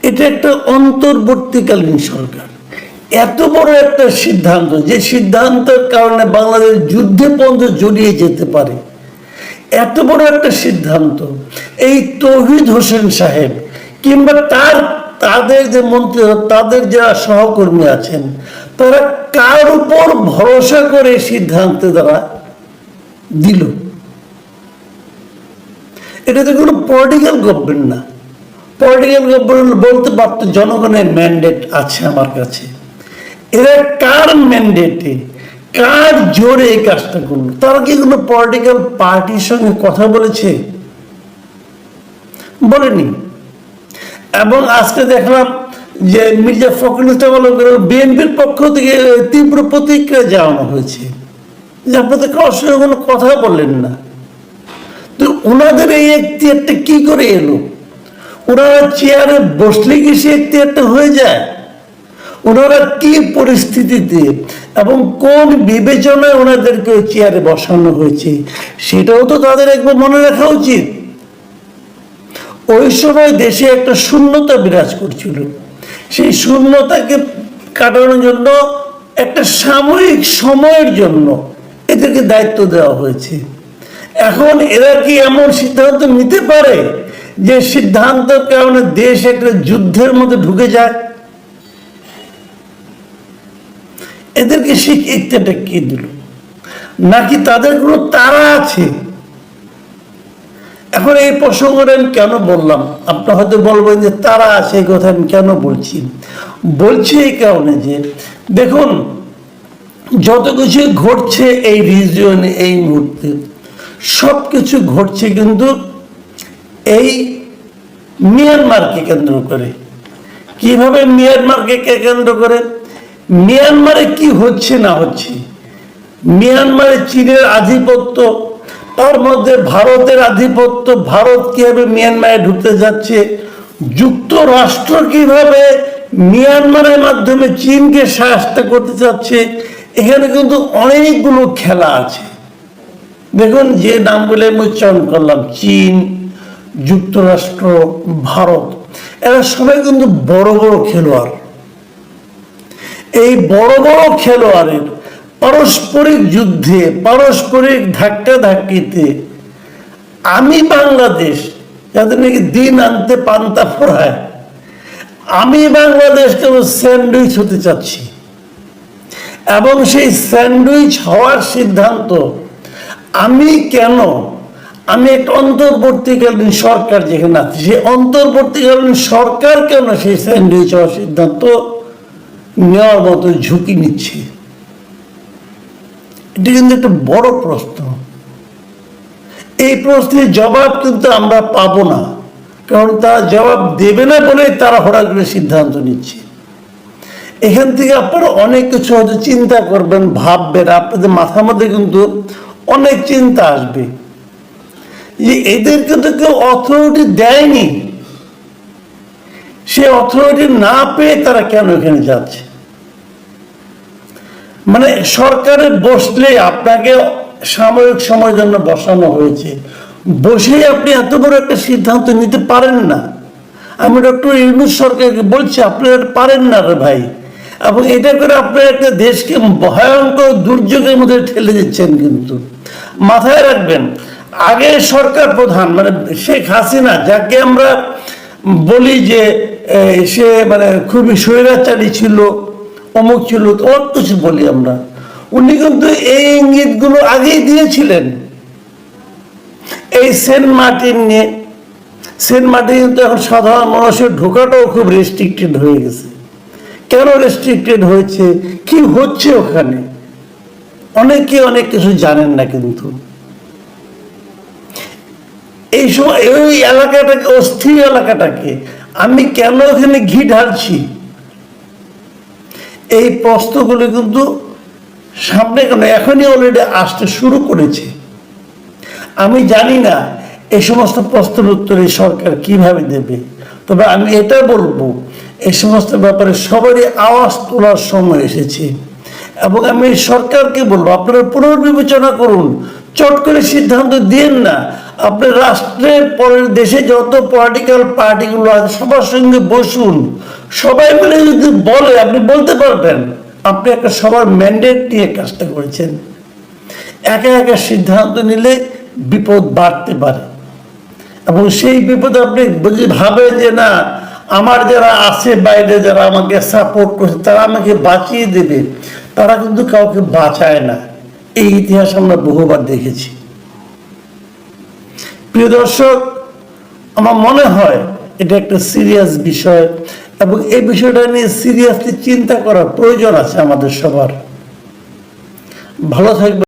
এটা একটা অন্তর্বর্তীকালীন সরকার। এত বড় একটা সিদ্ধান্ত, যে সিদ্ধান্তের কারণে বাংলাদেশ যুদ্ধে পর্যন্ত জড়িয়ে যেতে পারে, এত বড় একটা সিদ্ধান্ত এই তৌহিদ হোসেন সাহেব কিংবা তাদের যে মন্ত্রী, তাদের যারা সহকর্মী আছেন, তারা কার উপর ভরসা করে সিদ্ধান্ত দ্বারা দিল? এটা তো কোনো পলিটিক্যাল গভর্নমেন্ট না। পলিটিক্যাল গভর্নমেন্ট বলতে পারতো জনগণের ম্যান্ডেট আছে আমার কাছে। এরা কার ম্যান্ডেটে, কার জোরে এই কাজটা করলো? তারা কি কোনো পলিটিক্যাল পার্টির সঙ্গে কথা বলেছে? বলেনি। এবং আজকে দেখলাম যে মির্জা ফখরুল ইসলাম বিএনপির পক্ষ থেকে তীব্র প্রতিক্রিয়া জানানো হয়েছে যে আপনাদের কারোর সঙ্গে কোনো কথা বললেন না। তো ওনাদের এই এখতিয়ারটা কি করে এলো? ওনারা চেয়ারে বসলে কি সে এখতিয়ারটা হয়ে যায়? ওনারা কি পরিস্থিতিতে এবং কোন বিবেচনায় ওনাদেরকে চেয়ারে বসানো হয়েছে সেটাও তো তাদের একবার মনে রাখা উচিত। ওই সময় দেশে একটা শূন্যতা বিরাজ করছিল। সেই শূন্যতাকে কাটানোর জন্য একটা সাময়িক সময়ের জন্য এদেরকে দায়িত্ব দেওয়া হয়েছে। এখন এরা কি এমন সিদ্ধান্ত নিতে পারে যে সিদ্ধান্তের কারণে দেশ একটা যুদ্ধের মধ্যে ঢুকে যায়? এদেরকে সেই ইচ্ছাটা কে দিল? নাকি তাদের কোনো তারা আছে? এখন এই প্রসঙ্গটা আমি কেন বললাম, আপনার হয়তো বলবেন যে তারা আছে, এই কথা আমি কেন বলছি এই কারণে যে দেখুন, যত কিছু ঘটছে এই রিজিয়নে এই মুহূর্তে, সব কিছু ঘটছে কিন্তু এই মিয়ানমারকে কেন্দ্র করে। কিভাবে মিয়ানমারকে কেন্দ্র করে? মিয়ানমারে কি হচ্ছে না হচ্ছে, মিয়ানমারে চীনের আধিপত্য, তার মধ্যে ভারতের আধিপত্য, ভারত কিভাবে মিয়ানমারে ঢুকতে যাচ্ছে, যুক্তরাষ্ট্র কিভাবে মিয়ানমারের মাধ্যমে চীনকে সাহায্য করতে চাচ্ছে, এখানে কিন্তু অনেকগুলো খেলা আছে। দেখুন, যে নামগুলো আমি উচ্চারণ করলাম, চীন, যুক্তরাষ্ট্র, ভারত, এরা সবাই কিন্তু বড় বড় খেলোয়াড়। এই বড় বড় খেলোয়াড়ের পারস্পরিক যুদ্ধে, পারস্পরিক ধাক্কাধাক্কিতে আমি বাংলাদেশ, যাদের নাকি দিন আনতে পান্তা ফোরায়, আমি বাংলাদেশ কেন স্যান্ডউইচ হতে চাচ্ছি। এবং সেই স্যান্ডউইচ হওয়ার সিদ্ধান্ত আমি কেন, আমি একটা অন্তর্বর্তীকালীন সরকার যেখানে আছে, সেই অন্তর্বর্তীকালীন সরকার কেন সেই স্যান্ডউইচ হওয়ার সিদ্ধান্ত নেওয়ার মতো ঝুঁকি নিচ্ছে? এটা কিন্তু একটা বড় প্রশ্ন। এই প্রশ্নের জবাব কিন্তু আমরা পাবো না, কারণ তারা জবাব দেবে না বলে তারা হঠাৎ করে সিদ্ধান্ত নিচ্ছে। এখান থেকে আপনারা অনেক কিছু হয়তো চিন্তা করবেন, ভাববেন, আপনাদের মাথার মধ্যে কিন্তু অনেক চিন্তা আসবে যে এদেরকে তো কেউ অথরিটি দেয়নি, সে অথরিটি না পেয়ে তারা কেন এখানে যাচ্ছে? মানে সরকারে বসলে আপনাকে সাময়িক সময়ের জন্য বসানো হয়েছে, বসেই আপনি এত বড় একটা সিদ্ধান্ত নিতে পারেন না। আমি ডক্টর ইউনূস সরকারকে বলছি, আপনারা পারেন না রে ভাই। এবং এটা করে আপনারা একটা দেশকে ভয়ঙ্কর দুর্যোগের মধ্যে ঠেলে দিচ্ছেন। কিন্তু মাথায় রাখবেন, আগে সরকার প্রধান মানে শেখ হাসিনা, যাকে আমরা বলি যে সে মানে খুবই স্বৈরাচারী ছিল, অমুক ছিল, অনেক কিছু বলি আমরা, উনি কিন্তু এই ইঙ্গিতগুলো আগেই দিয়েছিলেন। এই সেন্ট মার্টিন নিয়ে, সেন্ট মার্টিন কিন্তু এখন সাধারণ মানুষের ঢোকাটাও খুব রেস্ট্রিক্টেড হয়ে গেছে। কেন রেস্ট্রিক্টেড হয়েছে, কি হচ্ছে ওখানে, অনেকে অনেক কিছু জানেন না। কিন্তু এই সময় ওই এলাকাটাকে, অস্থির এলাকাটাকে আমি কেন ওখানে ঘি ঢালছি, এই প্রশ্নগুলো কিন্তু সামনে কেন এখনই অলরেডি আসতে শুরু করেছে। আমি জানি না এই সমস্ত প্রশ্নের উত্তর এই সরকার কিভাবে দেবে, তবে আমি এটা বলবো, এই সমস্ত ব্যাপারে সবারই আওয়াজ তোলার সময় এসেছে। এবং আমি সরকারকে বলবো, আপনারা পুনর্বিবেচনা করুন, চট করে সিদ্ধান্ত দিয়েন না। আপনি রাষ্ট্রের পরের দেশে যত পলিটিক্যাল পার্টিগুলো আছে সবার সঙ্গে বসুন, সবাই মিলে যদি বলে আপনি বলতে পারবেন আপনি একটা সবার ম্যান্ডেট নিয়ে কাজটা করেছেন। একা একা সিদ্ধান্ত নিলে বিপদ বাড়তে পারে, এবং সেই বিপদ আপনি যদি ভাবেন যে না আমার যারা আছে বাইরে যারা আমাকে সাপোর্ট করছে তারা আমাকে বাঁচিয়ে দেবে, তারা কিন্তু কাউকে বাঁচায় না। এই ইতিহাস আমরা বহুবার দেখেছি। প্রিয় দর্শক, আমার মনে হয় এটা একটা সিরিয়াস বিষয়, এবং এই বিষয়টা নিয়ে সিরিয়াসলি চিন্তা করার প্রয়োজন আছে আমাদের সবার। ভালো থাকবে।